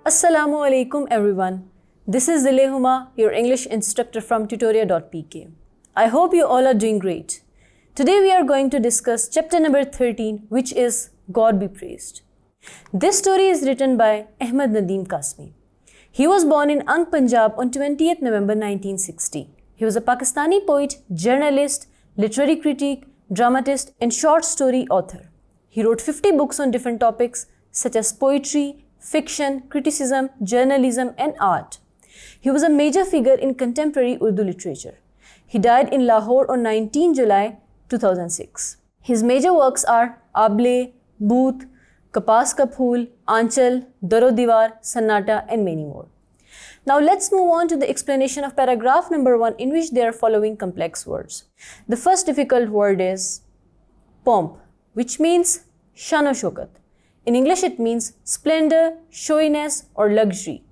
Assalamu alaikum everyone. This is Zilehuma, your English instructor from tutoria.pk. I hope you all are doing great. Today we are going to discuss chapter number 13, which is God be praised. This story is written by Ahmad Nadeem Kasmi. He was born in Ang, Punjab on 20th November 1960. He was a Pakistani poet, journalist, literary critic, dramatist and short story author. He wrote 50 books on different topics such as poetry, fiction, criticism, journalism, and art. He was a major figure in contemporary Urdu literature. He died in Lahore on 19 July 2006. His major works are Able, Booth, Kapas Ka Phool, Aanchal, Daro Diwar, Sannata, and many more. Now let's move on to the explanation of paragraph number 1, in which there are following complex words. The first difficult word is pomp, which means shan o shokat. In English, it means splendor, showiness, or luxury.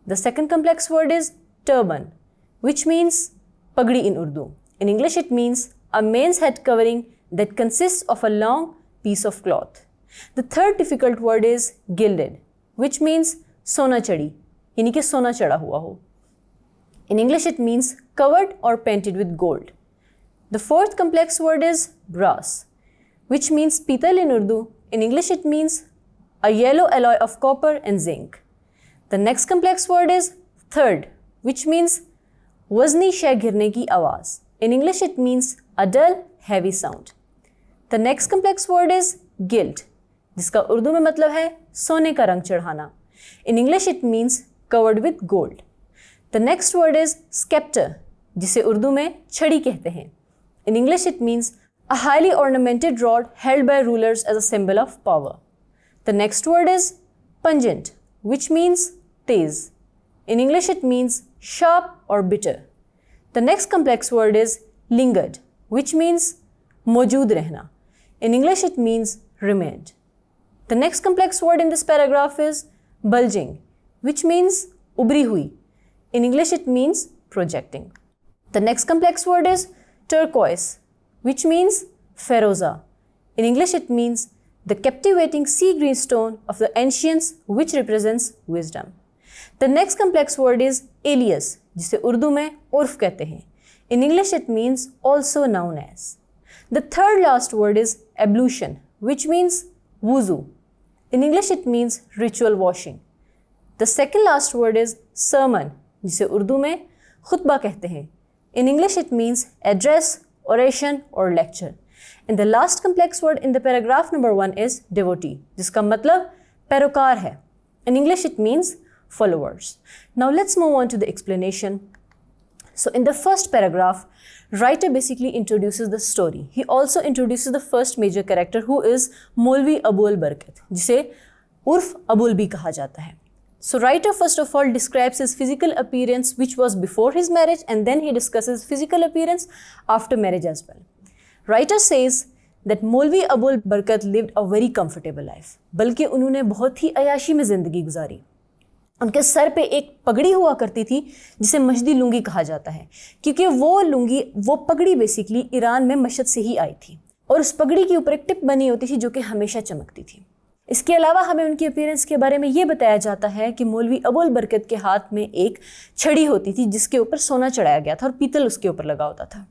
The second complex word is turban, which means pagdi in Urdu. In English, it means a man's head covering that consists of a long piece of cloth. The third difficult word is gilded, which means sona chadi, yani ki sona chada hua ho. In English, it means covered or painted with gold. The fourth complex word is brass, which means pital in Urdu. In English, it means a yellow alloy of copper and zinc. The next complex word is third, which means wazni shay girne ki awaaz. In English, it means a dull, heavy sound. The next complex word is gilt, जिसका उर्दू में मतलब है सोने का रंग चढ़ाना. In English, it means covered with gold. The next word is scepter, जिसे उर्दू में छड़ी कहते हैं. In English, it means a highly ornamented rod held by rulers as a symbol of power. The next word is pungent, which means tez. In English, it means sharp or bitter. The next complex word is lingered, which means maujood rehna. In English, it means remained. The next complex word in this paragraph is bulging, which means ubri hui. In English, it means projecting. The next complex word is turquoise, which means feroza. In English, it means the captivating sea green stone of the ancients, which represents wisdom. The next complex word is alias, जिसे उर्दू में उर्फ कहते हैं. In English, it means also known as. The third last word is ablution, which means wuzu. In English, it means ritual washing. The second last word is sermon, जिसे उर्दू में खुतबा कहते हैं. In English, it means address, oration or lecture. And the last complex word in the paragraph number 1 is devotee, जिसका मतलब पैरोकार है. In English, it means followers. Now let's move on to the explanation. So in the first paragraph, writer basically introduces the story. He also introduces the first major character, who is Maulvi Abul Barkat, जिसे उर्फ अबुल भी कहा जाता है. So writer first of all describes his physical appearance, which was before his marriage, and then he discusses physical appearance after marriage as well. Writer says that Maulvi Abul Barkat lived a very comfortable life. बल्कि उन्होंने बहुत ही अयाशी में ज़िंदगी गुजारी. उनके sir पे एक पगड़ी हुआ करती थी जिसे मशदी लुंगी कहा जाता है, क्योंकि वो पगड़ी बेसिकली ईरान में मशद से ही आई थी, और उस पगड़ी के ऊपर एक टिप बनी होती थी जो कि हमेशा चमकती थी. इसके अलावा हमें उनकी अपीयरेंस के बारे में ये बताया जाता है कि मौलवी अबुल बरकत के हाथ में एक छड़ी होती थी जिसके ऊपर सोना चढ़ाया गया था और पीतल उसके ऊपर लगा होता था,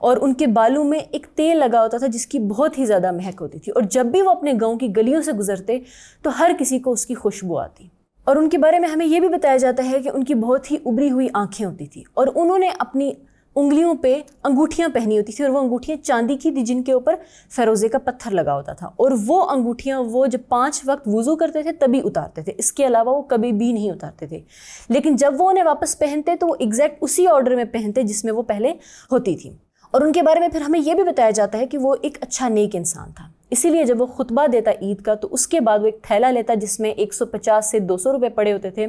और उनके बालों में एक तेल लगा होता था जिसकी बहुत ही ज़्यादा महक होती थी, और जब भी वो अपने गांव की गलियों से गुजरते तो हर किसी को उसकी खुशबू आती. और उनके बारे में हमें ये भी बताया जाता है कि उनकी बहुत ही उभरी हुई आँखें होती थी, और उन्होंने अपनी उंगलियों पे अंगूठियाँ पहनी होती थी, और वो अंगूठियाँ चांदी की थी जिनके ऊपर फ़िरोज़े का पत्थर लगा होता था, और वो अंगूठियाँ वो जब 5 वक्त वज़ू करते थे तभी उतारते थे, इसके अलावा वो कभी भी नहीं उतारते थे. लेकिन जब वो उन्हें वापस पहनते तो वो एग्जैक्ट उसी ऑर्डर में पहनते जिसमें वो पहले होती थी. और उनके बारे में फिर हमें ये भी बताया जाता है कि वो एक अच्छा नेक इंसान था. इसीलिए जब वो खुतबा देता ईद का तो उसके बाद वो एक थैला लेता जिसमें 150 से 200 रुपये पड़े होते थे,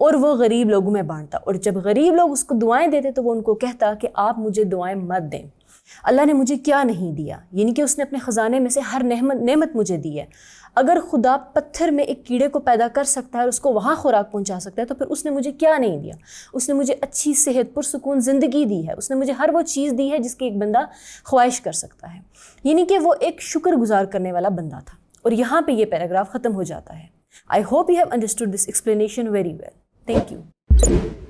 और वो गरीब लोगों में बांटता, और जब गरीब लोग उसको दुआएं देते तो वो उनको कहता कि आप मुझे दुआएं मत दें, अल्लाह ने मुझे क्या नहीं दिया, यानी कि उसने अपने ख़जाने में से हर नेमत मुझे दी है. अगर खुदा पत्थर में एक कीड़े को पैदा कर सकता है और उसको वहाँ खुराक पहुँचा सकता है तो फिर उसने मुझे क्या नहीं दिया. उसने मुझे अच्छी सेहत पुरसुकून ज़िंदगी दी है, उसने मुझे हर वो चीज़ दी है जिसकी एक बंदा ख्वाहिश कर सकता है. यानी कि वो एक शुक्रगुजार करने वाला बंदा था. اور یہاں پہ یہ پیراگراف ختم ہو جاتا ہے. I hope you have understood this explanation very well. Thank you.